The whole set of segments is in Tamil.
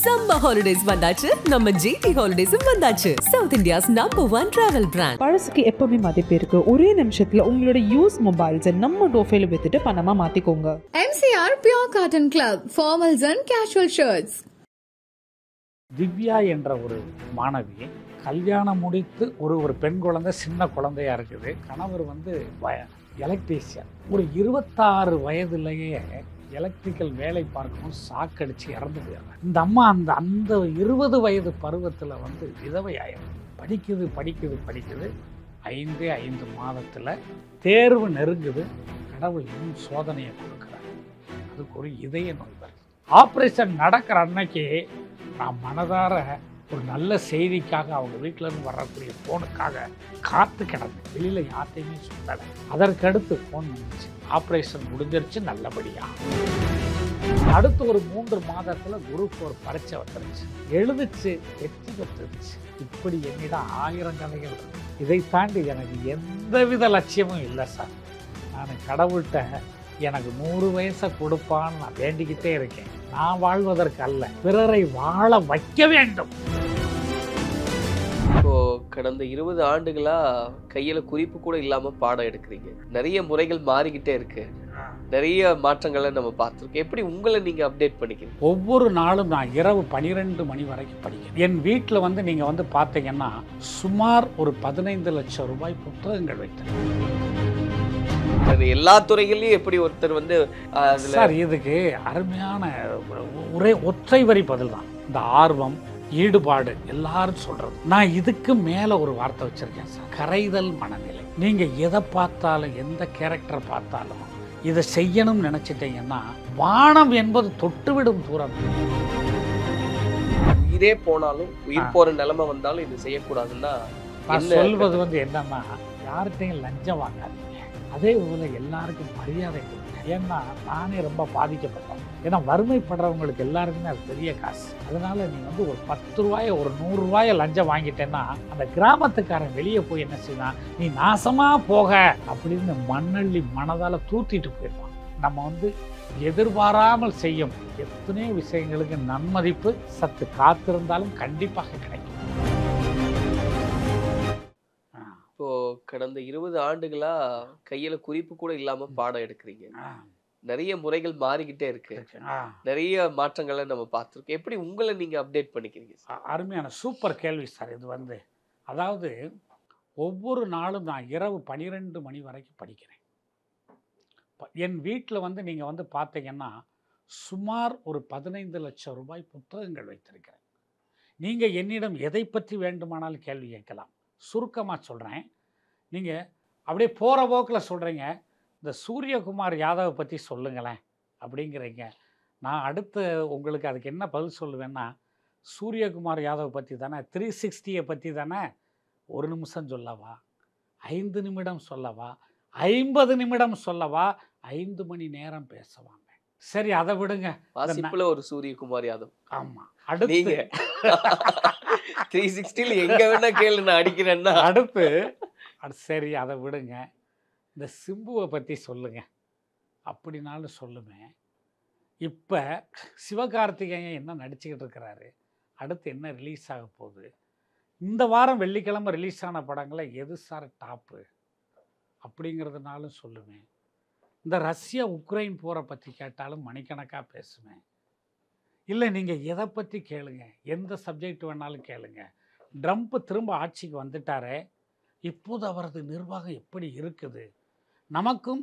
Summer holidays வந்தாச்சு நம்ம GT Holidays வந்தாச்சு South India's #1 travel brand. பழசுக்கு எப்பவுமே மதிப்பு இருக்கு. ஒரே நிமிஷத்துல உங்களோட யூஸ் மொபைல்ஸ் நம்ம டோஃபைல வித்துட்டு பணமா மாத்திக்கோங்க. MCR Pure Cotton Club formals and casual shirts. Divya என்ற ஒரு மாணவி கல்யாணம் முடித்து ஒரு பெண் குழந்தை சின்ன குழந்தையா இருக்குது. கணவர் எலக்ட்ரீஷியன். ஒரு 26 வயதுலேயே எலக்ட்ரிக்கல் வேலை பார்க்கணும் சாக்கடிச்சு இறந்து போயிடுறாங்க. இந்த அம்மா அந்த 20 வயது பருவத்தில் விதவை ஆயிடும். படிக்குது 5 மாதத்தில் தேர்வு நெருங்குது. கடவுள் இன்னும் சோதனையை கொடுக்குறாரு. அதுக்கு ஒரு இதய நோய் வருது. ஆப்ரேஷன் நடக்கிற அன்னைக்கு நான் மனதார ஒரு நல்ல செய்திக்காக அவங்க வீட்டிலேருந்து வரக்கூடிய ஃபோனுக்காக காத்து கிடந்தேன். வெளியில் யார்ட்டையுமே சொல்லலை. அதற்கடுத்து ஃபோன் வந்துச்சு. ஆப்ரேஷன் முடிஞ்சிருச்சு நல்லபடியாக. அடுத்து ஒரு 3 மாதத்தில் குரூப் ஒரு பரீட்சை வந்துருச்சு. எழுதிச்சு, வெற்றி பெற்றுருச்சு. இப்படி என்னிடம் 1000 கதைகள் இருக்கு. இதை தாண்டி எனக்கு எந்தவித லட்சியமும் இல்லை சார். நான் கடவுள்கிட்ட எனக்கு 100 வயசை கொடுப்பான்னு நான் வேண்டிக்கிட்டே இருக்கேன். நான் வாழ்வதற்கு அல்ல, பிறரை வாழ வைக்க வேண்டும். இப்போ கடந்த 20 ஆண்டுகளா கையில குறிப்பு கூட இல்லாம பாடம் எடுக்கிறீங்க. நிறைய முறைகள் மாறிக்கிட்டே இருக்கு. நிறைய மாற்றங்களை நம்ம பார்த்துருக்கோம். எப்படி உங்களை நீங்க அப்டேட் பண்ணிக்கிறீங்க? ஒவ்வொரு நாளும் நான் இரவு 12 மணி வரைக்கும் படிக்கிறேன். என் வீட்டில் நீங்க பார்த்தீங்கன்னா சுமார் ஒரு 15 லட்சம் ரூபாய் புத்தகங்கள் வைத்திருக்கேன். எல்லா துறைகளையும் எப்படி ஒருத்தர் சார் இதுக்கு அருமையான ஒற்றை வரி பதில் தான். இந்த ஆர்வம், ஈடுபாடு எல்லாரும் சொல்றது. நான் இதுக்கு மேல ஒரு வார்த்தை வச்சிருக்கேன் சார். கரைதல் மனநிலை. நீங்க எதை பார்த்தாலும், எந்த கேரக்டரை பார்த்தாலும் இதை செய்யணும்னு நினைச்சிட்டீங்கன்னா வானம் என்பது தொட்டுவிடும் தூரம். உயிரே போனாலும், உயிர் போற நிலைமை வந்தாலும் இது செய்யக்கூடாதுன்னா நான் சொல்வது என்னன்னா, யார்கிட்டையும் லஞ்சம் வாங்காதீங்க. அதே போல எல்லாருக்கும் மரியாதை கொடுங்க. ஏன்னா நானே ரொம்ப பாதிக்கப்பட்டேன். ஏன்னா வறுமைப்படுறவங்களுக்கு எல்லாருக்குமே அது பெரிய காசு. அதனால நீ ஒரு 10 ரூபாயை, ஒரு 100 ரூபாயை லஞ்சம் வாங்கிட்டேன்னா அந்த கிராமத்துக்காரன் வெளியே போய் என்ன செய்வான், நீ நாசமா போக அப்படின்னு மண்ணள்ளி மனதால தூத்திட்டு போயிடுவான். நம்ம எதிர்பாராமல் செய்யும் எத்தனையோ விஷயங்களுக்கு நன்மதிப்பு சத்து காத்திருந்தாலும் கண்டிப்பாக கிடைக்கும். இப்போ கடந்த 20 ஆண்டுகளா கையில குறிப்பு கூட இல்லாம பாடம் எடுக்கிறீங்க. நிறைய முறைகள் மாறிக்கிட்டே இருக்கு. நிறைய மாற்றங்களை நம்ம பார்த்துருக்கோம். எப்படி உங்களை நீங்க அப்டேட் பண்ணிக்கிறீங்க? அருமையான சூப்பர் கேள்வி சார் இது. அதாவது ஒவ்வொரு நாளும் நான் இரவு 12 மணி வரைக்கும் படிக்கிறேன். என் வீட்டில் நீங்க பார்த்தீங்கன்னா சுமார் ஒரு 15 லட்சம் ரூபாய் புத்தகங்கள் வைத்திருக்கிறேன். நீங்க என்னிடம் எதை பற்றி வேண்டுமானாலும் கேள்வி கேட்கலாம். சுருக்கமாக சொல்கிறேன். நீங்கள் அப்படியே போகிற போக்கில் சொல்கிறீங்க, இந்த சூரியகுமார் யாதவை பற்றி சொல்லுங்களேன் அப்படிங்கிறீங்க. நான் அடுத்து உங்களுக்கு அதுக்கு என்ன பதில் சொல்லுவேன்னா, சூரியகுமார் யாதவை பற்றி தானே, 360 பற்றி தானே. 1 நிமிஷம் சொல்லவா, 5 நிமிடம் சொல்லவா, 50 நிமிடம் சொல்லவா, 5 மணி நேரம் பேசுவாங்க. சரி, அதை விடுங்க. வாசிப்புல ஒரு சூரியகுமார் யாதவ். ஆமாம். அடுத்து 360 எங்க வேணா கேளு, நான் அடிக்கிறேன்னா. அடுத்து சரி, அதை விடுங்க. இந்த சிம்புவை பற்றி சொல்லுங்க அப்படின்னாலும் சொல்லுவேன். இப்போ சிவகார்த்திகேயன் என்ன நடிச்சுக்கிட்டு இருக்கிறாரு, அடுத்து என்ன ரிலீஸ் ஆக போகுது, இந்த வாரம் வெள்ளிக்கிழமை ரிலீஸ் ஆன படங்களை எது சார் டாப்பு அப்படிங்கிறதுனாலும் சொல்லுவேன். இந்த ரஷ்யா உக்ரைன் போரை பற்றி கேட்டாலும் மணிக்கணக்காக பேசுவேன். இல்லை நீங்கள் எதை பற்றி கேளுங்க, எந்த சப்ஜெக்ட் வேணாலும் கேளுங்க. ட்ரம்ப் திரும்ப ஆட்சிக்கு வந்துட்டாரே, இப்போது அவரது நிர்வாகம் எப்படி இருக்குது, நமக்கும்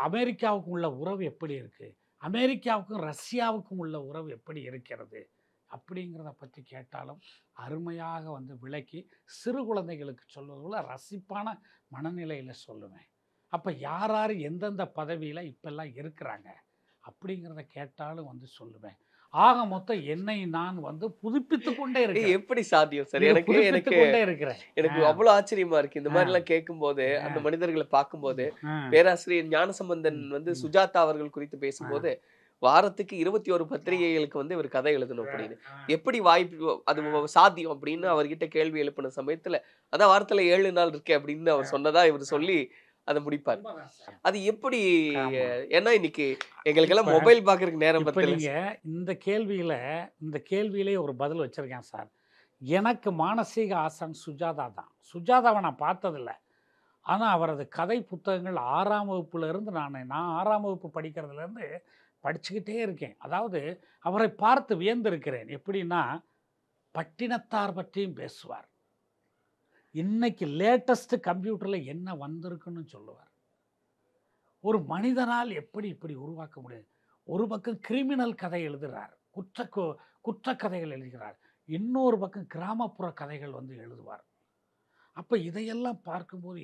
அமெரிக்காவுக்கும் உள்ள உறவு எப்படி இருக்குது, அமெரிக்காவுக்கும் ரஷ்யாவுக்கும் உள்ள உறவு எப்படி இருக்கிறது அப்படிங்கிறத பற்றி கேட்டாலும் அருமையாக விளக்கி சிறு குழந்தைகளுக்கு சொல்வதுல ரசிப்பான மனநிலையில் சொல்லுவேன். அப்போ யார் யார் எந்தெந்த பதவியில் இப்பெல்லாம் இருக்கிறாங்க அப்படிங்கிறத கேட்டாலும் சொல்லுவேன். ஆக மொத்தம் என்னை நான் புதுப்பித்து கொண்டே இருக்கேன். எப்படி சாத்தியம் சார்? எனக்கு அவ்வளவு ஆச்சரியமா இருக்கு இந்த மாதிரி எல்லாம் கேட்கும் போது. அந்த மனிதர்களை பார்க்கும் போது பேராசிரியர் ஞானசம்பந்தன் சுஜாதா அவர்கள் குறித்து பேசும்போது வாரத்துக்கு 21 பத்திரிகைகளுக்கு இவர் கதை எழுதணும் அப்படின்னு, எப்படி வாய்ப்பு அது சாத்தியம் அப்படின்னு அவர்கிட்ட கேள்வி எழுப்பின சமயத்துல, அதான் வாரத்துல 7 நாள் இருக்கு அப்படின்னு அவர் சொன்னதா இவர் சொல்லி அதை முடிப்பார். அது எப்படி? ஏன்னா இன்னைக்கு எங்களுக்கெல்லாம் மொபைல் பார்க்கறதுக்கு நேரம் பத்தல. நீங்க இந்த கேள்வியிலே ஒரு பதில் வச்சிருக்கேன் சார். எனக்கு மானசீக ஆசான் சுஜாதா தான். சுஜாதாவை நான் பார்த்ததில்லை. ஆனால் அவரது கதை புத்தகங்கள் 6ஆம் வகுப்புலேருந்து நான் 6ஆம் வகுப்பு படிக்கிறதுலேருந்து படிச்சுக்கிட்டே இருக்கேன். அதாவது அவரை பார்த்து வியந்திருக்கிறேன். எப்படின்னா, பட்டினத்தார் பற்றியும் பேசுவார். இன்னைக்கு லேட்டஸ்ட் கம்ப்யூட்டரில் என்ன வந்திருக்குன்னு சொல்லுவார். ஒரு மனிதனால் எப்படி இப்படி உருவாக்க முடியும்? ஒரு பக்கம் கிரிமினல் கதை எழுதுகிறார், குற்றக்கதைகள் எழுதுகிறார். இன்னொரு பக்கம் கிராமப்புற கதைகள் வந்து எழுதுவார். அப்போ இதையெல்லாம் பார்க்கும்போது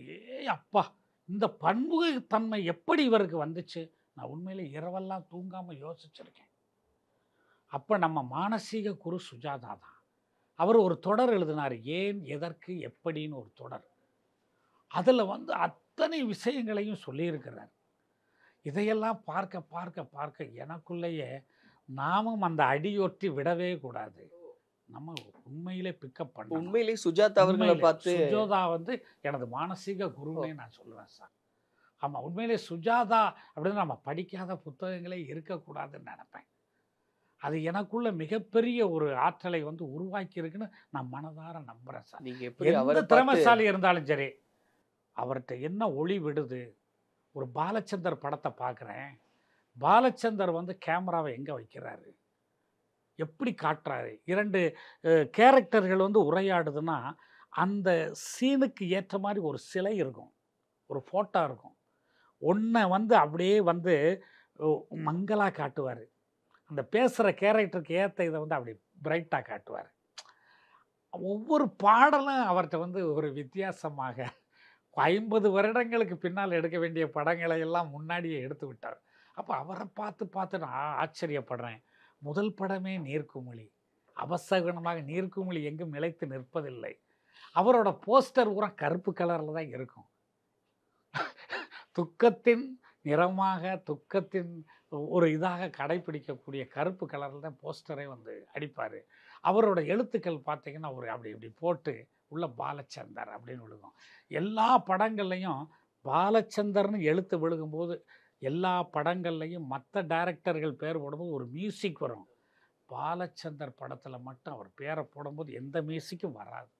அப்பா, இந்த பன்முகத்தன்மை எப்படி இவருக்கு வந்துச்சு? நான் உண்மையிலே இரவெல்லாம் தூங்காமல் யோசிச்சிருக்கேன். அப்போ நம்ம மானசீக குரு சுஜாதா தான். அவர் ஒரு தொடர் எழுதினார், ஏன் எதற்கு எப்படின்னு ஒரு தொடர். அதில் வந்து அத்தனை விஷயங்களையும் சொல்லியிருக்கிறார். இதையெல்லாம் பார்க்க பார்க்க பார்க்க எனக்குள்ளேயே நாமும் அந்த அடியொற்றி விடவே கூடாது. நம்ம உண்மையிலே பிக்கப் பண்ண உண்மையிலே சுஜாதா அவர்களை பார்த்து சுஜாதா வந்து எனது மானசீக குருவே நான் சொல்லுவேன் சார். ஆமாம், உண்மையிலே சுஜாதா அப்படின்னு நம்ம படிக்காத புத்தகங்களே இருக்கக்கூடாதுன்னு நினைப்பேன். அது எனக்குள்ள மிகப்பெரிய ஒரு ஆற்றலை வந்து உருவாக்கி இருக்குன்னு நான் மனதார நம்புறேன் சார். நீங்க எப்படி எந்த திறமைசாலி இருந்தாலும் சரி, அவர்கிட்ட என்ன ஒளி விடுது. ஒரு பாலச்சந்தர் படத்தை பார்க்குறேன். பாலச்சந்தர் வந்து கேமராவை எங்கே வைக்கிறாரு, எப்படி காட்டுறாரு. 2 கேரக்டர்கள் வந்து உரையாடுதுன்னா அந்த சீனுக்கு ஏற்ற மாதிரி ஒரு சிலை இருக்கும், ஒரு ஃபோட்டோ இருக்கும். ஒன்றை வந்து அப்படியே வந்து மங்கலாக காட்டுவார். அந்த பேசுகிற கேரக்டருக்கு ஏற்ற இதை வந்து அப்படி பிரைட்டாக காட்டுவார். ஒவ்வொரு பாடலும் அவர்கிட்ட வந்து ஒரு வித்தியாசமாக 50 வருடங்களுக்கு பின்னால் எடுக்க வேண்டிய படங்களை எல்லாம் முன்னாடியே எடுத்து விட்டார். அப்போ அவரை பார்த்து நான் ஆச்சரியப்படுறேன். முதல் படமே நீர்க்குமிழி, அபசகுணமாக நீர்க்குமிழி எங்கும் நிலைத்து நிற்பதில்லை. அவரோட போஸ்டர் பூரா கருப்பு கலரில் தான் இருக்கும். துக்கத்தின் நிறமாக, துக்கத்தின் ஒரு இதாக கடைப்பிடிக்கக்கூடிய கருப்பு கலரில் தான் போஸ்டரே வந்து அடிப்பார். அவரோட எழுத்துக்கள் பார்த்திங்கன்னா ஒரு அப்படி இப்படி போட்டு உள்ள பாலச்சந்தர் அப்படின்னு விழுகும். எல்லா படங்கள்லையும் பாலச்சந்தர்னு எழுத்து விழுகும்போது எல்லா படங்கள்லையும் மற்ற டைரக்டர்கள் பேர் போடும்போது ஒரு மியூசிக் வரும். பாலச்சந்தர் படத்தில் மட்டும் அவர் பேரை போடும்போது எந்த மியூசிக்கும் வராது.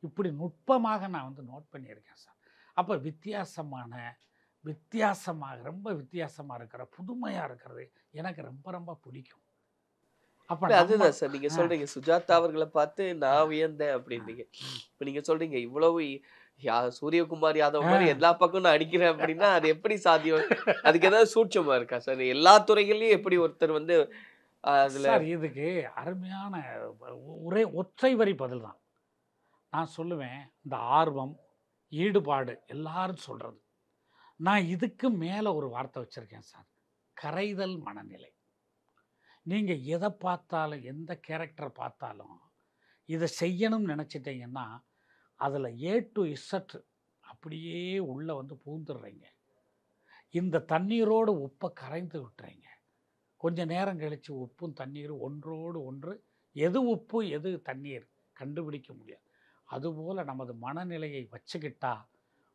இப்படி நுட்பமாக நான் வந்து நோட் பண்ணியிருக்கேன் சார். அப்போ ரொம்ப வித்தியாசமாக இருக்கிற, புதுமையாக இருக்கிறது எனக்கு ரொம்ப ரொம்ப பிடிக்கும். அப்போ அதுதான் சார் நீங்கள் சொல்கிறீங்க, சுஜாதா அவர்களை பார்த்து நான் வியந்தேன் அப்படின்றீங்க. இப்போ நீங்கள் சொல்கிறீங்க இவ்வளவு சூரியகுமார் யாதவ் மாதிரி எல்லா பக்கம் நான் அடிக்கிறேன் அப்படின்னா அது எப்படி சாத்தியம்? அதுக்கு ஏதாவது சூட்சமா இருக்கா சார்? எல்லா துறைகள்லையும் எப்படி ஒருத்தர் வந்து அதுல இதுக்கு அருமையான ஒற்றை வரி பதில் தான் நான் சொல்லுவேன். இந்த ஆர்வம், ஈடுபாடு எல்லாரும் சொல்றது. நான் இதுக்கு மேலே ஒரு வார்த்தை வச்சிருக்கேன் சார், கரைதல் மனநிலை. நீங்க எதை பார்த்தாலும், எந்த கேரக்டரை பார்த்தாலும் இதை செய்யணும்னு நினச்சிட்டிங்கன்னா அதில் A to Z அப்படியே உள்ளே வந்து பூந்துடுறீங்க. இந்த தண்ணீரோடு உப்பை கரைந்து விட்டுறீங்க. கொஞ்சம் நேரம் கழித்து உப்பும் தண்ணீர் ஒன்றோடு ஒன்று, எது உப்பு எது தண்ணீர் கண்டுபிடிக்க முடியாது. அதுபோல் நமது மனநிலையை வச்சுக்கிட்டா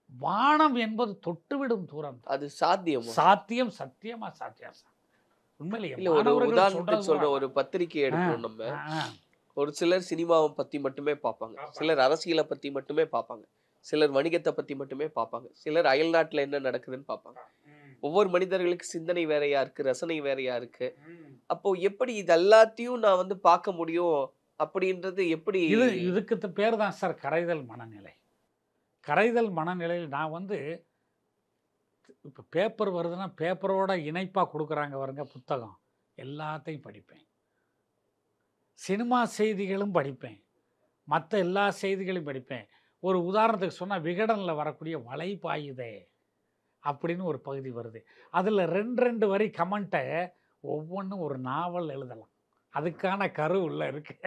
வானம் என்பது தொட்டுவிடும் தூரம். அது சாத்தியம், சத்தியமா சாத்தியம் சார். உண்மையிலேயே உதாரணத்துக்கு சொல்ற ஒரு பத்திரிகை எடுக்கணும். நம்ம ஒரு சிலர் சினிமாவை பத்தி மட்டுமே பார்ப்பாங்க, சிலர் அரசியலை பத்தி மட்டுமே பார்ப்பாங்க, சிலர் வணிகத்தை பத்தி மட்டுமே பார்ப்பாங்க, சிலர் அயல் நாட்டுல என்ன நடக்குதுன்னு பார்ப்பாங்க. ஒவ்வொரு மனிதர்களுக்கு சிந்தனை வேறையா இருக்கு, ரசனை வேறையா இருக்கு. அப்போ எப்படி இது எல்லாத்தையும் நான் வந்து பார்க்க முடியும் அப்படின்றது எப்படி? இதுக்கு பேர் தான் சார் கரைதல் மனநிலை. கரைதல் மனநிலையில் நான் வந்து இப்போ பேப்பர் வருதுன்னா பேப்பரோட இணைப்பாக கொடுக்குறாங்க பாருங்க புத்தகம், எல்லாத்தையும் படிப்பேன். சினிமா செய்திகளும் படிப்பேன், மற்ற எல்லா செய்திகளையும் படிப்பேன். ஒரு உதாரணத்துக்கு சொன்னால் விகடனில் வரக்கூடிய வலை பாயுதே அப்படின்னு ஒரு பகுதி வருது. அதில் 2 வரி கமெண்ட்டை ஒவ்வொன்றும் ஒரு நாவல் எழுதலாம். அதுக்கான கரு உள்ளே இருக்கு.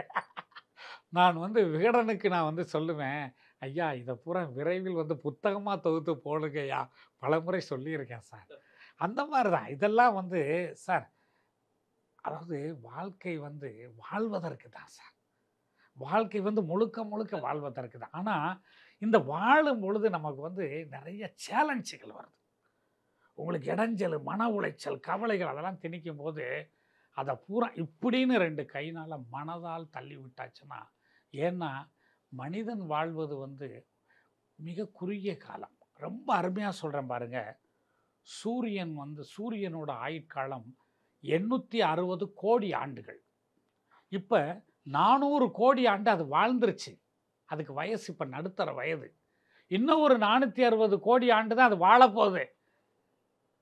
நான் வந்து விகடனுக்கு நான் வந்து சொல்லுவேன், ஐயா இதை பூரா விரைவில் வந்து புத்தகமாக தொகுத்து போடுங்கய்யா, பலமுறை சொல்லியிருக்கேன் சார். அந்த மாதிரி தான் இதெல்லாம் வந்து சார். அதாவது வாழ்க்கை வந்து வாழ்வதற்கு தான் சார். வாழ்க்கை வந்து முழுக்க முழுக்க வாழ்வதற்கு தான். ஆனால் இந்த வாழும் பொழுது நமக்கு வந்து நிறைய சேலஞ்சுகள் வருது. உங்களுக்கு இடைஞ்சல், மன உளைச்சல், கவலைகள் அதெல்லாம் திணிக்கும் போது அதை பூரா இப்படின்னு 2 கையினால் மனதால் தள்ளி விட்டாச்சுன்னா, ஏன்னா மனிதன் வாழ்வது வந்து மிக குறுகிய காலம். ரொம்ப அருமையாக சொல்கிறேன் பாருங்க. சூரியனோட ஆயுட்காலம் 860 கோடி ஆண்டுகள். இப்போ 400 கோடி ஆண்டு அது வாழ்ந்துருச்சு. அதுக்கு வயசு இப்போ நடுத்தர வயது. இன்னும் ஒரு 460 கோடி ஆண்டு தான் அது வாழப்போகுது.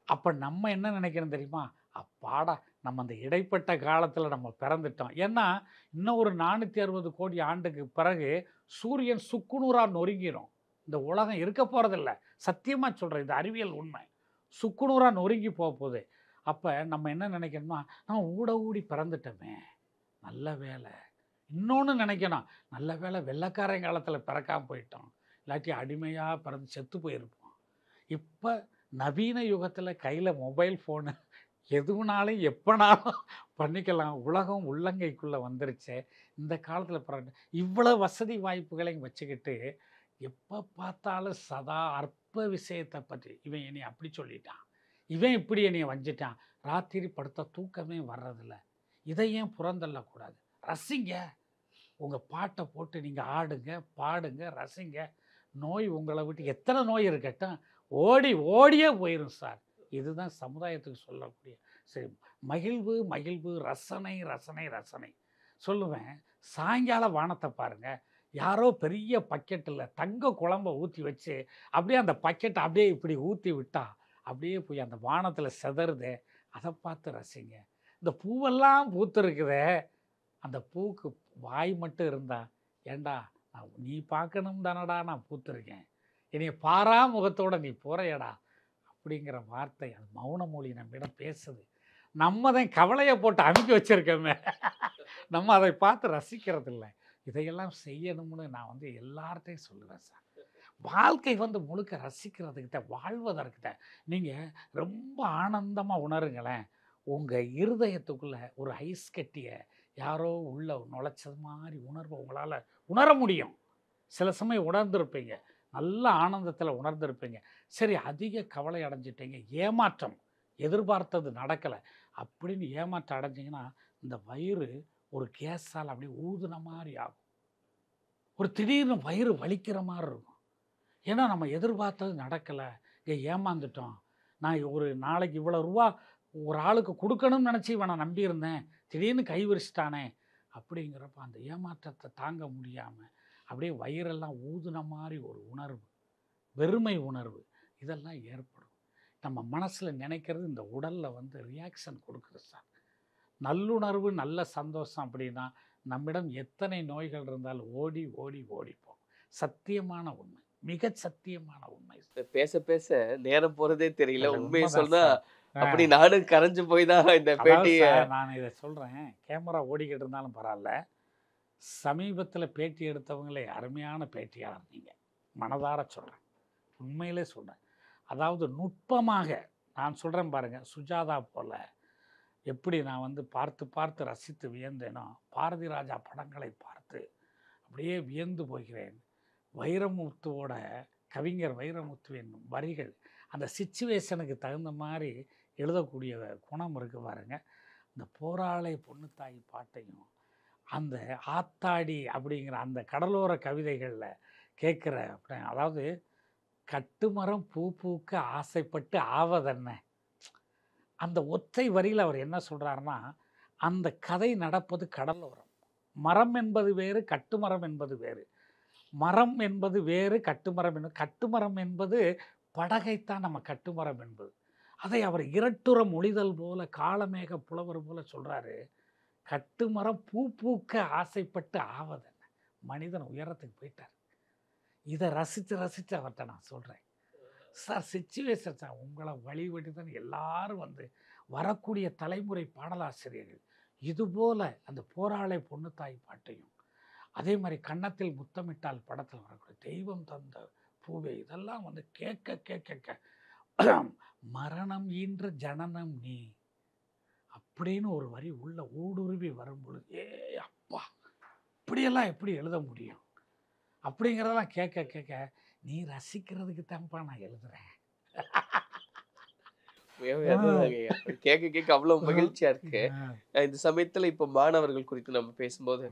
அப்போ நம்ம என்ன நினைக்கிறோம் தெரியுமா? அப்பாடா, நம்ம அந்த இடைப்பட்ட காலத்தில் நம்ம பிறந்துட்டோம். ஏன்னா இன்னும் ஒரு 460 கோடி ஆண்டுக்கு பிறகு சூரியன் சுக்குநூறாக நொறுங்கிடும். இந்த உலகம் இருக்க போகிறதில்ல. சத்தியமாக சொல்கிறேன், இது அறிவியல் உண்மை. சுக்குநூறாக நொறுங்கி போகுது. அப்போ நம்ம என்ன நினைக்கணுமா? நம்ம ஊடி பிறந்துட்டோமே, நல்ல வேலை. இன்னொன்று நினைக்கணும், நல்ல வேலை வெள்ளைக்காரன் காலத்தில் பிறக்காமல் போயிட்டோம், இல்லாட்டி அடிமையாக பிறந்து செத்து போயிருப்போம். இப்போ நவீன யுகத்தில் கையில் மொபைல் ஃபோனு எதுனாலும் எப்போனாலும் பண்ணிக்கலாம். உலகம் உள்ளங்கைக்குள்ளே வந்துருச்சு. இந்த காலத்தில் பிறகு இவ்வளோ வசதி வாய்ப்புகளையும் வச்சுக்கிட்டு எப்போ பார்த்தாலும் சதா அற்ப விஷயத்தை பற்றி, இவன் என்னை அப்படி சொல்லிட்டான், இவன் இப்படி என்னை வஞ்சிட்டான், ராத்திரி படுத்த தூக்கமே வர்றதில்ல. இதை ஏன் புறந்தள்ளக்கூடாது? ரசிங்க. உங்கள் பாட்டை போட்டு நீங்கள் ஆடுங்க, பாடுங்க, ரசிங்க. நோய் உங்களை விட்டு எத்தனை நோய் இருக்கட்டும் ஓடியே போயிடும் சார். இதுதான் சமுதாயத்துக்கு சொல்லக்கூடிய சரி. மகிழ்வு மகிழ்வு, ரசனை ரசனை ரசனை சொல்லுவேன். சாயங்கால வானத்தை பாருங்கள். யாரோ பெரிய பக்கெட்டில் தங்க குழம்பை ஊற்றி வச்சு அப்படியே அந்த பக்கெட்டை அப்படியே இப்படி ஊற்றி விட்டா அப்படியே போய் அந்த வானத்தில் செதறுதே, அதை பார்த்து ரசிங்க. இந்த பூவெல்லாம் பூத்துருக்குதே, அந்த பூவுக்கு வாய் மட்டும் இருந்தா, ஏண்டா நீ பார்க்கணும் தானடா நான் பூத்துருக்கேன், என்னைய பாரா முகத்தோடு நீ போகிறையடா அப்படிங்கிற வார்த்தை, அது மௌன மொழி நம்மிடம் பேசுது. நம்ம தான் கவலையை போட்டு அமுக்கி வச்சுருக்கோமே, நம்ம அதை பார்த்து ரசிக்கிறது இல்லை. இதையெல்லாம் செய்யணும்னு நான் வந்து எல்லார்ட்டையும் சொல்லுவேன் சார். வாழ்க்கை வந்து முழுக்க ரசிக்கிறதுக்கிட்ட, வாழ்வதற்கிட்ட நீங்கள் ரொம்ப ஆனந்தமாக உணருங்களேன். உங்கள் இருதயத்துக்குள்ளே ஒரு ஐஸ் கட்டியை யாரோ உள்ளே நுழைச்சது மாதிரி உணர்வை உங்களால் உணர முடியும். சில சமயம் உணர்ந்திருப்பீங்க, நல்ல ஆனந்தத்தில் உணர்ந்திருப்பீங்க. சரி, அதிக கவலை அடைஞ்சிட்டீங்க, ஏமாற்றம், எதிர்பார்த்தது நடக்கலை அப்படின்னு ஏமாற்றம் அடைஞ்சிங்கன்னா, இந்த வயிறு ஒரு கேஸால் அப்படியே ஊதுன மாதிரி ஆகும். ஒரு திடீர்னு வயிறு வலிக்கிற மாதிரி இருக்கும். ஏன்னா நம்ம எதிர்பார்த்தது நடக்கலை, இங்கே ஏமாந்துட்டோம். நான் ஒரு நாளைக்கு இவ்வளோ ரூபா ஒரு ஆளுக்கு கொடுக்கணும்னு நினச்சி இவனை நம்பியிருந்தேன், திடீர்னு கை விரிச்சிட்டானே அப்படிங்கிறப்ப அந்த ஏமாற்றத்தை தாங்க முடியாமல் அப்படியே வயிறெல்லாம் ஊதுன மாதிரி ஒரு உணர்வு, வெறுமை உணர்வு, இதெல்லாம் ஏற்படும். நம்ம மனசில் நினைக்கிறது இந்த உடலில் வந்து ரியாக்ஷன் கொடுக்குது சார். நல்லுணர்வு, நல்ல சந்தோஷம் அப்படின்னா நம்மிடம் எத்தனை நோய்கள் இருந்தாலும் ஓடி ஓடி ஓடிப்போம். சத்தியமான உண்மை, மிக சத்தியமான உண்மை. பேச பேச நேரம் போறதே தெரியல. உண்மையை சொன்னா அப்படி நானும் கரைஞ்சு போய் தான் இந்த பேட்டியை நான் இதை சொல்கிறேன். கேமரா ஓடிக்கிட்டு இருந்தாலும் பரவாயில்ல, சமீபத்தில் பேட்டி எடுத்தவங்களே அருமையான பேட்டியாளர் நீங்கள், மனதார சொல்கிறேன், உண்மையிலே சொல்கிறேன். அதாவது நுட்பமாக நான் சொல்கிறேன் பாருங்கள். சுஜாதா போல் எப்படி நான் வந்து பார்த்து பார்த்து ரசித்து வியந்தேனோ, பாரதி ராஜா படங்களை பார்த்து அப்படியே வியந்து போகிறேன். வைரமுத்துவோட, கவிஞர் வைரமுத்துவின் வரிகள் அந்த சிச்சுவேஷனுக்கு தகுந்த மாதிரி எழுதக்கூடிய குணம் இருக்கு பாருங்க. இந்த போராளை பொண்ணுத்தாய் பாட்டையும் அந்த ஆத்தாடி அப்படிங்கிற அந்த கடலோர கவிதைகளில் கேட்குற, அதாவது கட்டுமரம் பூ பூக்க ஆசைப்பட்டு ஆவதென்ன, அந்த ஒற்றை வரியில் அவர் என்ன சொல்கிறாருன்னா, அந்த கதை நடப்பது கடலோரம். மரம் என்பது வேறு, கட்டுமரம் என்பது வேறு. மரம் என்பது வேறு, கட்டுமரம் என்பது, கட்டுமரம் என்பது படகைத்தான் நம்ம கட்டுமரம் என்பது. அதை அவர் இரட்டுற மொழிதல் போல, காலமேக புலவர் போல சொல்கிறாரு. கட்டுமரம் பூ பூக்க ஆசைப்பட்டு ஆவதென்ன. மனிதன் உயரத்துக்கு போயிட்டார். இதை ரசித்து ரசித்து அவர்கிட்ட நான் சொல்கிறேன் சார். சிச்சுவேஷன் சார், உங்களை வழிபடி தான் எல்லாரும் வந்து வரக்கூடிய தலைமுறை பாடலாசிரியர்கள் இதுபோல் அந்த போராளை பொண்ணுத்தாய் பாட்டையும், அதே மாதிரி கன்னத்தில் முத்தமிட்டால் படத்தில் வரக்கூடிய தெய்வம் தந்த பூவே, இதெல்லாம் வந்து கேட்க கேட்க மரணம் ஈன்ற ஜனனம் நீ அப்படின்னு ஒரு வரி உள்ள ஊடுருவி வரும் பொழுது, ஏ அப்பா இப்படியெல்லாம் எப்படி எழுத முடியும் அப்படிங்கிறதெல்லாம் கேட்க கேட்க நீ ரசிக்கிறதுக்கு தான்ப்பா நான் எழுதுறேன். கேட்க கேட்க அவ்வளவு மகிழ்ச்சியா இருக்கு. இந்த சமயத்துல இப்ப மாணவர்கள் குறித்து நம்ம பேசும்போது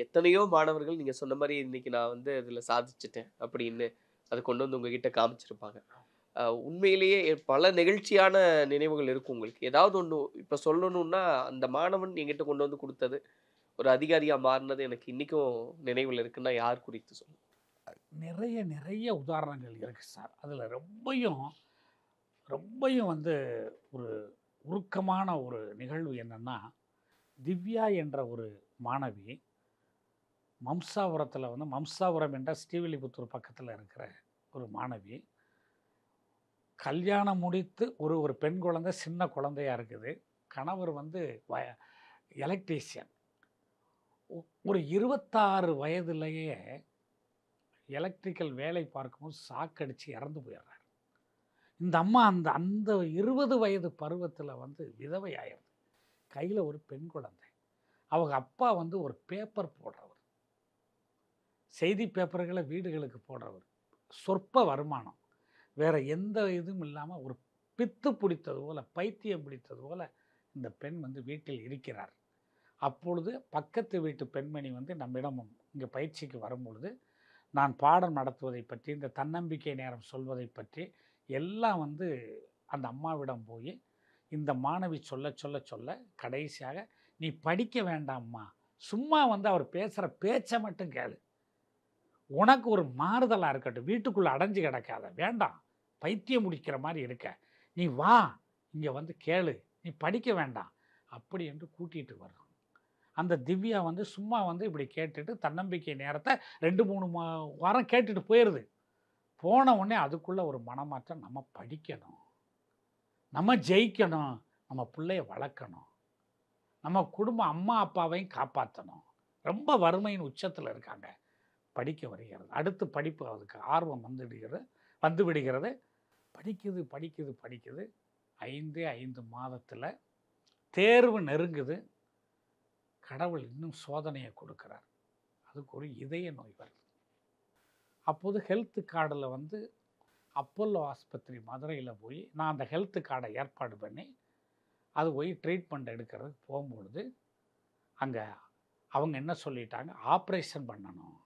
எத்தனையோ மாணவர்கள் நீங்க சொன்ன மாதிரி இன்னைக்கு நான் வந்து அதுல சாதிச்சுட்டேன் அப்படின்னு அதை கொண்டு வந்து உங்ககிட்ட காமிச்சிருப்பாங்க. உண்மையிலேயே பல நெகிழ்ச்சியான நினைவுகள் இருக்கும் உங்களுக்கு. ஏதாவது ஒண்ணு இப்ப சொல்லணும்னா அந்த மாணவன் என்கிட்ட கொண்டு வந்து கொடுத்தது, ஒரு அதிகாரியா மாறினது எனக்கு இன்னைக்கும் நினைவில் இருக்குன்னா யார் குறித்து சொல்லுங்க? நிறைய நிறைய உதாரணங்கள் இருக்கு சார். அதுல ரொம்பையும் வந்து ஒரு உருக்கமான ஒரு நிகழ்வு என்னன்னா, திவ்யா என்ற ஒரு மாணவி மம்சாபுரத்தில் வந்து, மம்சாபுரம் என்ற ஸ்ரீவில்லிபுத்தூர் பக்கத்தில் இருக்கிற ஒரு மாணவி, கல்யாணம் முடித்து ஒரு பெண் குழந்தை, சின்ன குழந்தையா இருக்குது. கணவர் வந்து எலக்ட்ரீஷியன். ஒரு 26 வயதுலேயே எலக்ட்ரிக்கல் வேலை பார்க்கும்போது சாக்கடிச்சு இறந்து போயிடுறாரு. இந்த அம்மா அந்த 20 வயது பருவத்தில் வந்து விதவை ஆயிடுது. கையில் ஒரு பெண் குழந்தை. அவங்க அப்பா வந்து ஒரு பேப்பர் போடுறவர், செய்தி பேப்பர்களை வீடுகளுக்கு போடுறவர். சொற்ப வருமானம், வேறு எந்த இதுவும் இல்லாமல் ஒரு பித்து பிடித்தது போல், பைத்தியம் பிடித்தது போல் இந்த பெண் வந்து வீட்டில் இருக்கிறார். அப்பொழுது பக்கத்து வீட்டு பெண்மணி வந்து நம்மிடமும் இங்கே பயிற்சிக்கு வரும்பொழுது நான் பாடம் நடத்துவதை பற்றி, இந்த தன்னம்பிக்கை நேரம் சொல்வதை பற்றி எல்லாம் வந்து அந்த அம்மாவிடம் போய் இந்த மாணவி சொல்ல சொல்ல சொல்ல கடைசியாக, நீ படிக்க வேண்டாம்மா, சும்மா வந்து அவர் பேசுகிற பேச்சை மட்டும் கேளு, உனக்கு ஒரு மாறுதலாக இருக்கட்டும், வீட்டுக்குள்ளே அடைஞ்சு கிடக்காத, வேண்டாம் பைத்தியம் முடிக்கிற மாதிரி இருக்க, நீ வா இங்கே வந்து கேளு, நீ படிக்க வேண்டாம் அப்படி என்று கூட்டிகிட்டு வர்றோம். அந்த திவ்யா வந்து சும்மா வந்து இப்படி கேட்டுட்டு தன்னம்பிக்கை நேரத்தை 2-3 வாரம் கேட்டுட்டு போயிடுது. போன உடனே அதுக்குள்ளே ஒரு மனமாற்றம், நம்ம படிக்கணும், நம்ம ஜெயிக்கணும், நம்ம பிள்ளைய வளர்க்கணும், நம்ம குடும்பம் அம்மா அப்பாவையும் காப்பாற்றணும், ரொம்ப வறுமையின் உச்சத்தில் இருக்காங்க, படிக்க வருகிறது. அடுத்து படிப்பு அதுக்கு ஆர்வம் வந்து விடுகிறது. படிக்குது 5 மாதத்தில் தேர்வு நெருங்குது. கடவுள் இன்னும் சோதனையை கொடுக்குறார். அதுக்கு ஒரு இதய நோய் வருது. அப்போது ஹெல்த் கார்டில் வந்து அப்போலோ ஆஸ்பத்திரி மதுரையில் போய் நான் அந்த ஹெல்த் கார்டை ஏற்பாடு பண்ணி அது போய் ட்ரீட்மெண்ட் எடுக்கிறதுக்கு போகும்பொழுது அங்கே அவங்க என்ன சொல்லிட்டாங்க, ஆப்ரேஷன் பண்ணணும்,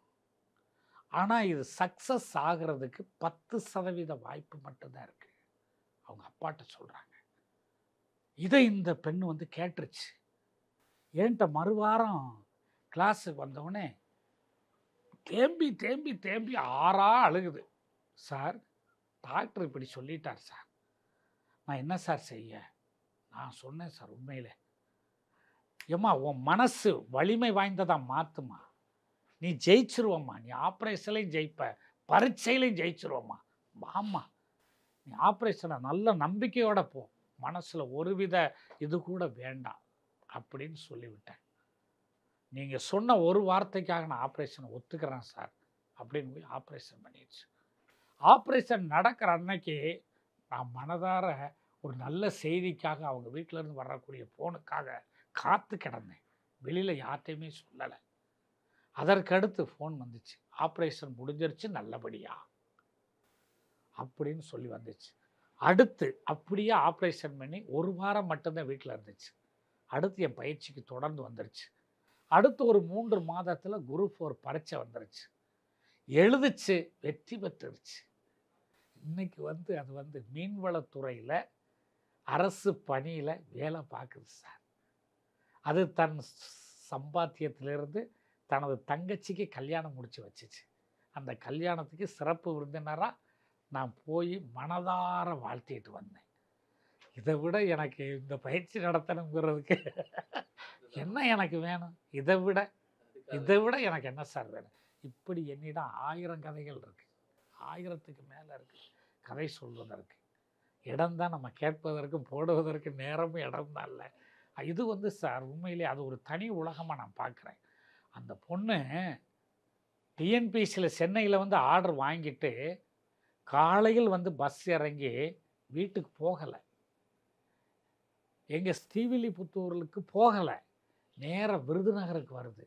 ஆனால் இது சக்ஸஸ் ஆகிறதுக்கு 10% வாய்ப்பு மட்டும்தான் இருக்குது, அவங்க அப்பாட்ட சொல்கிறாங்க. இதை இந்த பெண் வந்து கேட்டுருச்சு. என்கிட்ட மறுவாரம் கிளாஸுக்கு வந்தவுடனே தேம்பி ஆறா அழுகுது. சார், டாக்டர் இப்படி சொல்லிட்டார் சார், நான் என்ன சார் செய்ய? நான் சொன்னேன் சார், உண்மையிலே ஏம்மா உன் மனசு வலிமை வாய்ந்ததாக மாற்றுமா, நீ ஜெயிச்சிருவம்மா, நீ ஆப்ரேஷன்லையும் ஜெயிப்ப, பரீட்சையிலையும் ஜெயிச்சிருவம்மா, வாம்மா நீ ஆப்ரேஷனை நல்ல நம்பிக்கையோடு போ, மனசில் ஒருவித இது கூட வேண்டாம் அப்படின்னு சொல்லிவிட்டேன். நீங்கள் சொன்ன ஒரு வார்த்தைக்காக நான் ஆப்ரேஷனை ஒத்துக்கிறேன் சார் அப்படின்னு போய் ஆப்ரேஷன் பண்ணிடுச்சு. ஆப்ரேஷன் நடக்கிற அன்னைக்கு நான் மனதார ஒரு நல்ல செய்திக்காக அவங்க வீட்டிலேருந்து வரக்கூடிய ஃபோனுக்காக காத்து கிடந்தேன். வெளியில் யார்ட்டையுமே சொல்லலை. அதற்கடுத்து ஃபோன் வந்துச்சு, ஆப்ரேஷன் முடிஞ்சிருச்சு நல்லபடியா அப்படின்னு சொல்லி வந்துச்சு. அடுத்து அப்படியே ஆப்ரேஷன் பண்ணி 1 வாரம் மட்டும்தான் வீட்டில் இருந்துச்சு. அடுத்து என் பயிற்சிக்கு தொடர்ந்து வந்துருச்சு. அடுத்து ஒரு 3 மாதத்தில் குரூப் 4 பரீட்சை வந்துருச்சு, எழுதுச்சு, வெற்றி பெற்றுருச்சு. இன்னைக்கு வந்து அது வந்து மீன்வளத்துறையில் அரசு பணியில் வேலை பார்க்குது சார். அது தன் சம்பாத்தியத்திலிருந்து தனது தங்கச்சிக்கு கல்யாணம் முடித்து வச்சிச்சு. அந்த கல்யாணத்துக்கு சிறப்பு விருந்தினராக நான் போய் மனதார வாழ்த்திட்டு வந்தேன். இதை விட எனக்கு இந்த பயிற்சி நடத்தணுங்கிறதுக்கு என்ன எனக்கு வேணும்? இதை விட எனக்கு என்ன சார் வேணும்? இப்படி என்னிடம் 1000 கதைகள் இருக்குது, 1000க்கு மேலே இருக்குது கதை சொல்வதற்கு. இடம்தான் நம்ம கேட்பதற்கும் போடுவதற்கு நேரமும் இடம்தான் இல்லை. இது வந்து சார் உண்மையிலே அது ஒரு தனி உலகமாக நான் பார்க்குறேன். அந்த பொண்ணு டிஎன்பிசியில் சென்னையில் வந்து ஆர்டர் வாங்கிட்டு காலையில் வந்து பஸ் இறங்கி வீட்டுக்கு போகலை, எங்கள் ஸ்ரீவில்லிபுத்தூருக்கு போகலை, நேராக விருதுநகருக்கு வருது.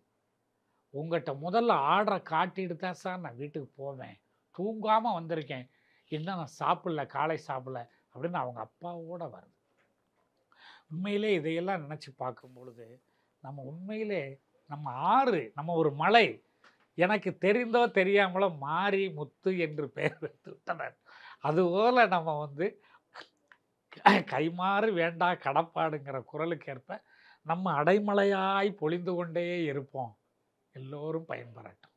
உங்கள்கிட்ட முதல்ல ஆர்டரை காட்டிட்டு தான் சார் நான் வீட்டுக்கு போவேன், தூங்காமல் வந்திருக்கேன், இன்னும் நான் சாப்பிடல, காலை சாப்பிடல அப்படின்னு அவங்க அப்பாவோட வருது. உண்மையிலே இதையெல்லாம் நினச்சி பார்க்கும் பொழுது நம்ம உண்மையிலே நம்ம ஆறு, நம்ம ஒரு மலை, எனக்கு தெரிந்தோ தெரியாமலோ மாரி முத்து என்று பெயர் வைத்து விட்டனர். அதுபோல் நம்ம வந்து கைமாறு வேண்டா கடப்பாடுங்கிற குரலுக்கு ஏற்ப நம்ம அடைமழையாய் பொழிந்து கொண்டே இருப்போம். எல்லோரும் பயன்பெறட்டும்.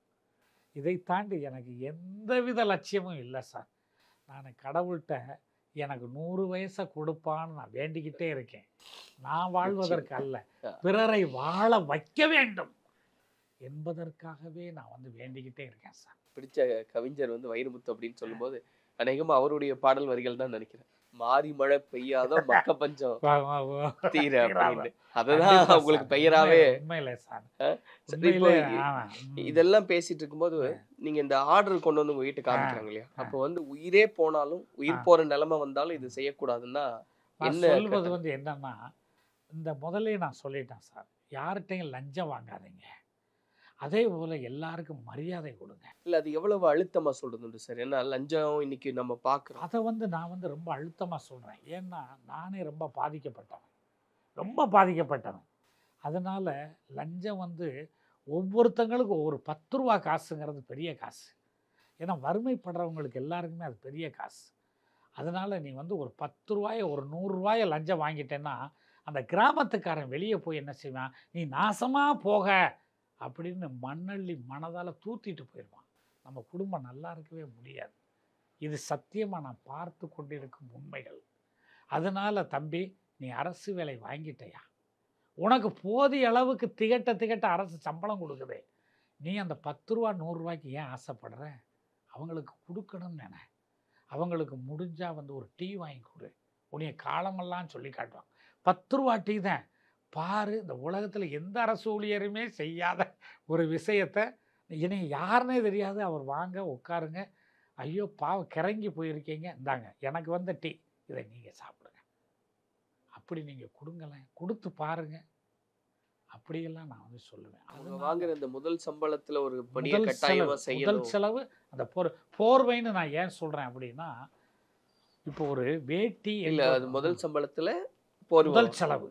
இதை தாண்டி எனக்கு எந்தவித லட்சியமும் இல்லை சார். நான் கடவுள்கிட்ட எனக்கு 100 வயசை கொடுப்பான்னு நான் வேண்டிக்கிட்டே இருக்கேன். நான் வாழ்வதற்கு அல்ல, பிறரை வாழ வைக்க வேண்டும் என்பதற்காகவே நான் வந்து வேண்டிக்கிட்டே இருக்கேன் சார். பிடிச்ச கவிஞர் வந்து வைரமுத்து அப்படின்னு சொல்லும்போது அநேகமா அவருடைய பாடல் வரிகள் தான் நினைக்கிறேன். மாறி மழை பெய்யாத மக்க பஞ்சம் தீர அப்படின்னு. அதுதான் உங்களுக்கு பெயராவே. இதெல்லாம் பேசிட்டு இருக்கும்போது நீங்க இந்த ஆர்டர் கொண்டு வந்து உங்க வீட்டுக்கு காமிக்கிறாங்க இல்லையா, அப்போ வந்து உயிரே போனாலும் உயிர் போற நிலைமை வந்தாலும் இது செய்யக்கூடாதுன்னா என்ன சொல்வது வந்து என்னன்னா, இந்த முதல்ல நான் சொல்லிட்டேன் சார், யார்கிட்டையும் லஞ்சம் வாங்காதீங்க, அதே போல எல்லாருக்கும் மரியாதை கொடுங்க. இல்லை அது எவ்வளவு அழுத்தமா சொல்றது சார்? ஏன்னா லஞ்சம் இன்னைக்கு நம்ம பார்க்குறோம். அதை வந்து நான் வந்து ரொம்ப அழுத்தமாக சொல்கிறேன். ஏன்னா நானே ரொம்ப பாதிக்கப்பட்டவன். அதனால் லஞ்சம் வந்து ஒவ்வொருத்தங்களுக்கும் ஒரு 10 ரூபா காசுங்கிறது பெரிய காசு. ஏன்னா வறுமைப்படுறவங்களுக்கு எல்லாருக்குமே அது பெரிய காசு. அதனால் நீ வந்து ஒரு 10 ரூபாயை ஒரு 100 ரூபாயை லஞ்சம் வாங்கிட்டேன்னா அந்த கிராமத்துக்காரன் வெளியே போய் என்ன செய்வான், நீ நாசமாக போக அப்படின்னு மண்ணள்ளி மனதால் தூத்திட்டு போயிடுவான். நம்ம குடும்பம் நல்லா இருக்கவே முடியாது. இது சத்தியமாக நான் பார்த்து கொண்டிருக்கும் உண்மைகள். அதனால் தம்பி, நீ அரசு வேலை வாங்கிட்டையா, உனக்கு போதிய அளவுக்கு திகட்ட அரசு சம்பளம் கொடுக்குதே, நீ அந்த 10 ரூபா 100 ரூபாய்க்கு ஏன் ஆசைப்படுற? அவங்களுக்கு கொடுக்கணும்னு நினை. அவங்களுக்கு முடிஞ்சால் வந்து ஒரு டீ வாங்கி கொடு, உன்னைய காலமெல்லாம் சொல்லி காட்டுவாங்க. 10 ரூபா டீ தான். பாரு, இந்த உலகத்தில் எந்த அரசு ஊழியருமே செய்யாத ஒரு விஷயத்தை, இனி யாருன்னே தெரியாது, அவர் வாங்க உட்காருங்க, ஐயோ பாவம் கிறங்கி போயிருக்கீங்க, இந்தாங்க எனக்கு வந்த டீ, இதை நீங்கள் சாப்பிடுங்க, அப்படி நீங்கள் கொடுங்களேன், கொடுத்து பாருங்க, அப்படியெல்லாம் நான் வந்து சொல்லுவேன். அவங்க வாங்குற இந்த முதல் சம்பளத்தில் ஒரு பணியை கட்டாயமாக செய்யணும். முதல் செலவு அந்த போர்வைன்னு நான் ஏன் சொல்கிறேன் அப்படின்னா, இப்போ ஒரு வேட்டி இல்லை, அது முதல் சம்பளத்தில் முதல் செலவு,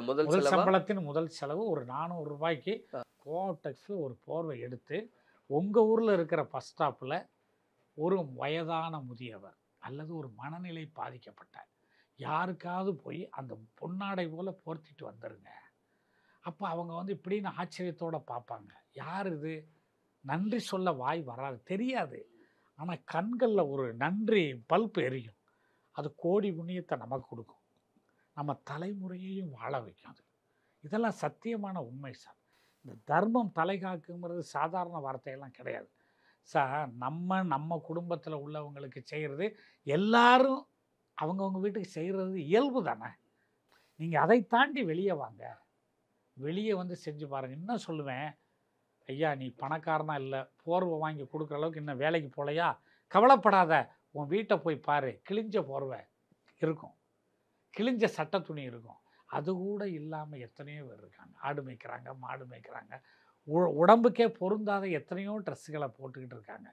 முதல் சம்பளத்தின் முதல் செலவு ஒரு 400 ரூபாய்க்கு கோஆப்டெக்ஸில் ஒரு போர்வை எடுத்து உங்கள் ஊரில் இருக்கிற பஸ் ஸ்டாப்பில் ஒரு வயதான முதியவர் அல்லது ஒரு மனநிலை பாதிக்கப்பட்ட யாருக்காவது போய் அந்த பொன்னாடை போல் போர்த்திட்டு வந்துடுங்க. அப்போ அவங்க வந்து இப்படின்னு ஆச்சரியத்தோடு பார்ப்பாங்க. யார் இது? நன்றி சொல்ல வாய் வராது, தெரியாது, ஆனால் கண்களில் ஒரு நன்றி பல்ப் எரியும். அது கோடி புண்ணியத்தை நமக்கு கொடுக்கும், நம்ம தலைமுறையையும் வாழ வைக்கும். அது இதெல்லாம் சத்தியமான உண்மை சார். இந்த தர்மம் தலை காக்குங்கிறது சாதாரண வார்த்தையெல்லாம் கிடையாது சார். நம்ம குடும்பத்தில் உள்ளவங்களுக்கு செய்கிறது எல்லாரும் அவங்கவுங்க வீட்டுக்கு செய்கிறது இயல்பு தானே. நீங்கள் அதை தாண்டி வெளியே வாங்க, வெளியே வந்து செஞ்சு பாருங்கள். இன்னும் சொல்லுவேன், ஐயா நீ பணக்காரனா இல்லை, போர்வை வாங்கி கொடுக்குற அளவுக்கு இன்னும் வேலைக்கு போகலையா, கவலைப்படாத, உன் வீட்டை போய் பாரு, கிழிஞ்ச போர்வை இருக்கும், கிழிஞ்ச சட்டை துணி இருக்கும், அது கூட இல்லாமல் எத்தனையோ பேர் இருக்காங்க. ஆடு மேய்க்கிறாங்க, மாடு மேய்க்கிறாங்க, உடம்புக்கே பொருந்தாத எத்தனையோ ட்ரெஸ்ஸுகளை போட்டுக்கிட்டு இருக்காங்க.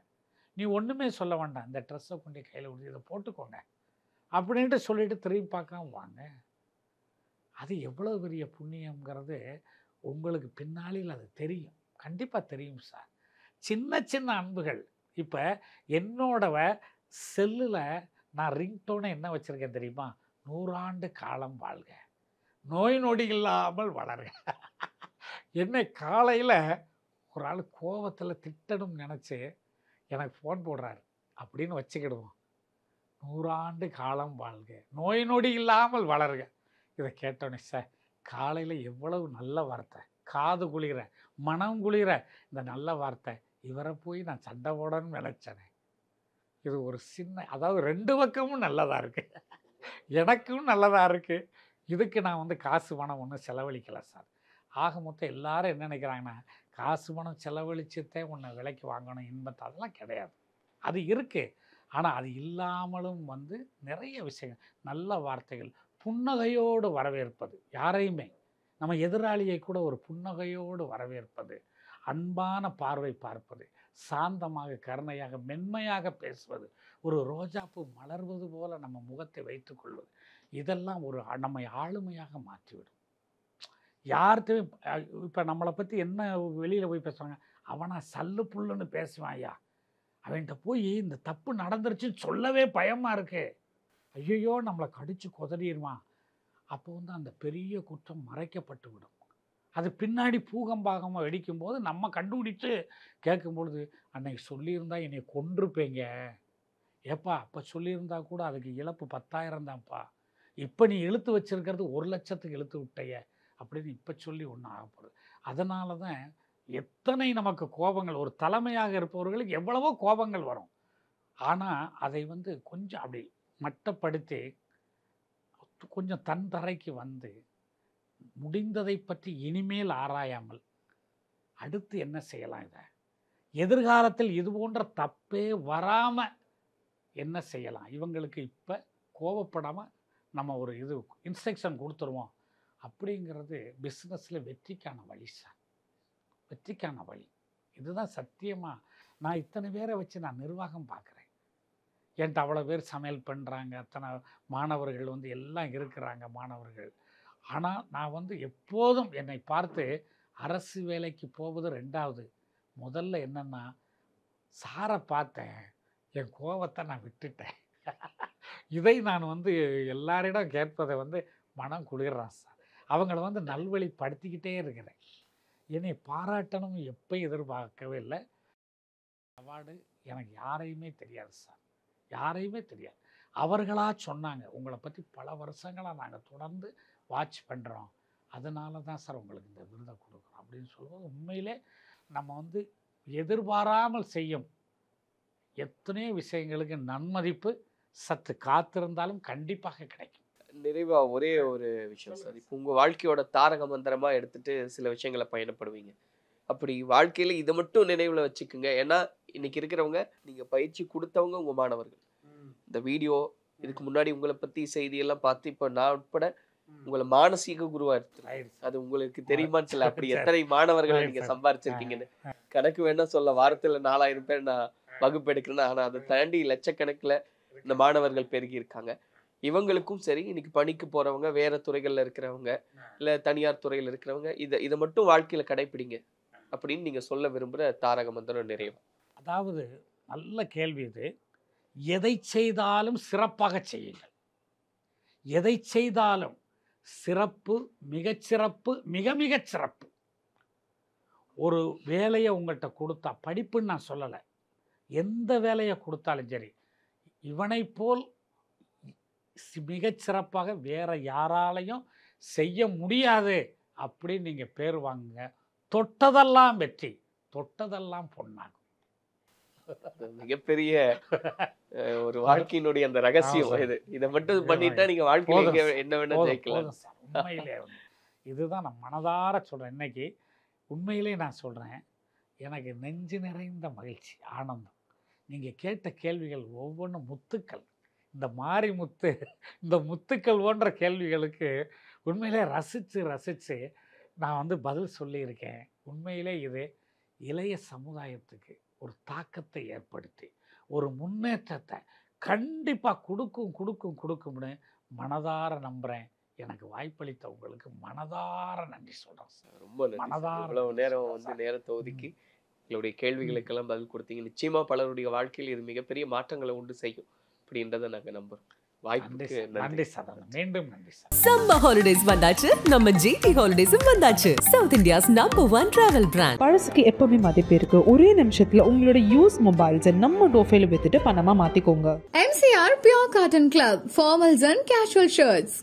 நீ ஒன்றுமே சொல்ல வேண்டாம், இந்த ட்ரெஸ்ஸை கொண்டு கையில் கொடுத்து இதை போட்டுக்கோங்க அப்படின்ட்டு சொல்லிவிட்டு திரும்பி பார்க்காம வாங்க. அது எவ்வளோ பெரிய புண்ணியங்கிறது உங்களுக்கு பின்னாளில் அது தெரியும், கண்டிப்பாக தெரியும் சார். சின்ன சின்ன அன்புகள். இப்போ என்னோட செல்லில் நான் ரிங்டோனை என்ன வச்சுருக்கேன் தெரியுமா? 100 ஆண்டு காலம் வாழ்க, நோய் நொடி இல்லாமல் வளருங்க. என்ன காலையில் ஒரு ஆள் கோபத்தில் திட்டணும்னு நினச்சி எனக்கு ஃபோன் போடுறாரு அப்படின்னு வச்சுக்கிடுவோம். 100 ஆண்டு காலம் வாழ்க, நோய் நொடி இல்லாமல் வளருங்க. இதை கேட்டோன்னே சார் காலையில் எவ்வளவு நல்ல வார்த்தை, காது குளிர மனம் குளிர இந்த நல்ல வார்த்தை, இவரை போய் நான் சண்டை போடணும்னு நினச்சேனே. இது ஒரு சின்ன, அதாவது 2 பக்கமும் நல்லதாக இருக்குது, எனக்கும் நல்லதாக இருக்குது. இதுக்கு நான் வந்து காசு பணம் ஒன்றும் செலவழிக்கலை சார். ஆக மொத்தம் எல்லாரும் என்ன நினைக்கிறாங்கன்னா, காசு பணம் செலவழிச்சுத்தே உன்னை விலைக்கு வாங்கணும் இன்பத்தை, அதெல்லாம் கிடையாது. அது இருக்குது, ஆனால் அது இல்லாமலும் வந்து நிறைய விஷயங்கள், நல்ல வார்த்தைகள், புன்னகையோடு வரவேற்பது யாரையுமே, நம்ம எதிராளியை கூட ஒரு புன்னகையோடு வரவேற்பது, அன்பான பார்வை பார்ப்பது, சாந்தமாக கருணையாக மென்மையாக பேசுவது, ஒரு ரோஜாப்பூ மலர்வது போல நம்ம முகத்தை வைத்துக்கொள்வது, இதெல்லாம் ஒரு நம்மை ஆளுமையாக மாற்றிவிடும். யார்கிட்டையும் இப்போ நம்மளை பற்றி என்ன வெளியில் போய் பேசுவாங்க, அவனா சல்லு புல்லுன்னு பேசுவான், ஐயா அவன்கிட்ட போய் இந்த தப்பு நடந்துருச்சுன்னு சொல்லவே பயமாக இருக்கு, ஐயோ நம்மளை கடிச்சு கொதறிடுவான். அப்போ வந்து அந்த பெரிய குற்றம் மறைக்கப்பட்டு விடும். அது பின்னாடி பூகம்பாகமாக வெடிக்கும்போது நம்ம கண்டுபிடிச்சு கேட்கும்பொழுது, அன்னைக்கு சொல்லியிருந்தா என்னை கொன்றுப்பேங்க, ஏப்பா அப்போ சொல்லியிருந்தா கூட அதுக்கு இழப்பு 10,000 தான்ப்பா, இப்போ நீ இழுத்து வச்சிருக்கிறது 1,00,000க்கு இழுத்து விட்டைய அப்படின்னு இப்போ சொல்லி ஒன்றும் ஆகப்படுது. அதனால தான் எத்தனை நமக்கு கோபங்கள், ஒரு தலைமையாக இருப்பவர்களுக்கு எவ்வளவோ கோபங்கள் வரும். ஆனால் அதை வந்து கொஞ்சம் அப்படி மட்டப்படுத்தி கொஞ்சம் தன் தரைக்கு வந்து முடிந்ததை பற்றி இனிமேல் ஆராயாமல் அடுத்து என்ன செய்யலாம், இதை எதிர்காலத்தில் இது போன்ற தப்பே வராமல் என்ன செய்யலாம், இவங்களுக்கு இப்போ கோபப்படாமல் நம்ம ஒரு இது இன்ஸ்ட்ரக்ஷன் கொடுத்துருவோம் அப்படிங்கிறது பிஸ்னஸில் வெற்றிக்கான வழி சார், வெற்றிக்கான வழி. இதுதான் சத்தியமாக. நான் இத்தனை பேரை வச்சு நான் நிர்வாகம் பார்க்குறேன். என்கிட்ட அவ்வளோ பேர் சமையல் பண்ணுறாங்க, அத்தனை மாணவர்கள் வந்து எல்லாம் இருக்கிறாங்க மாணவர்கள். ஆனால் நான் வந்து எப்போதும் என்னை பார்த்து அரசு வேலைக்கு போவது 2வது, முதல்ல என்னென்னா சாரை பார்த்தேன், என் கோபத்தை நான் விட்டுட்டேன். இதை நான் வந்து எல்லாரிடம் கேட்பதை வந்து மனம் குளிர்றான் சார். அவங்கள வந்து நல்வழிப்படுத்திக்கிட்டே இருக்கிறேன். என்னை பாராட்டணும் எப்போ எதிர்பார்க்கவே இல்லை. அவார்டு எனக்கு யாரையுமே தெரியாது சார், யாரையுமே தெரியாது. அவர்களாக சொன்னாங்க, உங்களை பற்றி பல வருஷங்களாக நாங்கள் தொடர்ந்து வாட்ச் பண்ணுறோம், அதனால தான் சார் உங்களுக்கு இந்த விருதை கொடுக்குறோம் அப்படின்னு சொல்லும்போது உண்மையிலே நம்ம வந்து எதிர்பாராமல் செய்யும் எத்தனையோ விஷயங்களுக்கு நன்மதிப்பு சற்று காத்திருந்தாலும் கண்டிப்பாக கிடைக்கும். நிறைவா ஒரே ஒரு விஷயம் சார், இப்போ உங்கள் வாழ்க்கையோட தாரக மந்திரமாக எடுத்துகிட்டு சில விஷயங்களை பயணப்படுவீங்க. அப்படி வாழ்க்கையில் இதை மட்டும் நினைவில் வச்சுக்குங்க. ஏன்னா இன்னைக்கு இருக்கிறவங்க, நீங்கள் பயிற்சி கொடுத்தவங்க உங்கள் மாணவர்கள். இந்த வீடியோ இதுக்கு முன்னாடி உங்களை பற்றி செய்தியெல்லாம் பார்த்து இப்போ நான் உட்பட உங்களை மானசீக குருவா எடுத்து, அது உங்களுக்கு தெரியுமான்னு சொல்ல, அப்படி எத்தனை மாணவர்களை நீங்கள் சம்பாரிச்சிருக்கீங்கன்னு கணக்கு வேணா சொல்ல. வாரத்தில் 4000 பேர் நான் வகுப்பு எடுக்கிறேன்னா, ஆனால் அதை தாண்டி லட்சக்கணக்கில் இந்த மாணவர்கள் பெருகி இருக்காங்க. இவங்களுக்கும் சரி, இன்னைக்கு பணிக்கு போகிறவங்க, வேறு துறைகளில் இருக்கிறவங்க, இல்லை தனியார் துறையில் இருக்கிறவங்க, இதை மட்டும் வாழ்க்கையில் கடைப்பிடிங்க அப்படின்னு நீங்கள் சொல்ல விரும்புகிற தாரக மந்திரம் நிறைவு. அதாவது நல்ல கேள்வி இது. எதை செய்தாலும் சிறப்பாக செய்யுங்கள். எதை செய்தாலும் சிறப்பு, மிகச்சிறப்பு, மிக மிகச் சிறப்பு. ஒரு வேலையை உங்கள்கிட்ட கொடுத்தா, படிப்புன்னு நான் சொல்லலை, எந்த வேலையை கொடுத்தாலும் சரி, இவனை போல் மிகச்சிறப்பாக வேற யாராலையும் செய்ய முடியாது அப்படின்னு நீங்கள் பேர் வாங்குங்க. தொட்டதெல்லாம் வெற்றி, தொட்டதெல்லாம் பொன்னாகும். மிகப்பெரிய ஒரு வாழ்க்கையினுடைய அந்த ரகசியம் இது. இதை மட்டும் பண்ணிட்டா நீங்க வாழ்க்கையில என்ன வேணா ஜெயிக்கலாம். உண்மையிலே இதுதான் நான் மனதார சொல்றேன். இன்னைக்கு உண்மையிலே நான் சொல்றேன், எனக்கு நெஞ்சு நிறைந்த மகிழ்ச்சி, ஆனந்தம். நீங்க கேட்ட கேள்விகள் ஒவ்வொன்றும் முத்துக்கள். இந்த மாரி முத்து, இந்த முத்துக்கள் போன்ற கேள்விகளுக்கு உண்மையிலே ரசித்து நான் வந்து பதில் சொல்லியிருக்கேன். உண்மையிலே இது இளைய சமுதாயத்துக்கு ஒரு தாக்கத்தை ஏற்படுத்தி ஒரு முன்னேற்றத்தை கண்டிப்பாக கொடுக்கும்னு மனதார நம்புகிறேன். எனக்கு வாய்ப்பளித்த உங்களுக்கு மனதார நன்றி சொல்கிறேன் சார். ரொம்ப மனதார. இவ்வளவு நேரம் வந்து நேரத்தை ஒதுக்கி எங்களுடைய கேள்விகளுக்கெல்லாம் பதில் கொடுத்தீங்க. நிச்சயமாக பலருடைய வாழ்க்கையில் இது மிகப்பெரிய மாற்றங்களை உண்டு செய்யும் அப்படின்றத நாங்கள் நம்புகிறோம். நன்றி சார், மீண்டும் நன்றி சார். சம்மர் ஹாலிடேஸ் வந்தாச்சு, நம்ம ஜிடி ஹாலிடேஸும் வந்தாச்சு. South India's number 1 travel brand. பழசுக்கு எப்பவுமே மதிப்பு இருக்கு. ஒரே நிமிஷத்துல உங்களோட யூஸ் மொபைல்ஸை நம்ம டோஃபைல வித்துட்டு பணமா மாத்திக்கோங்க. MCR Pure Cotton Club, formals and casual shirts.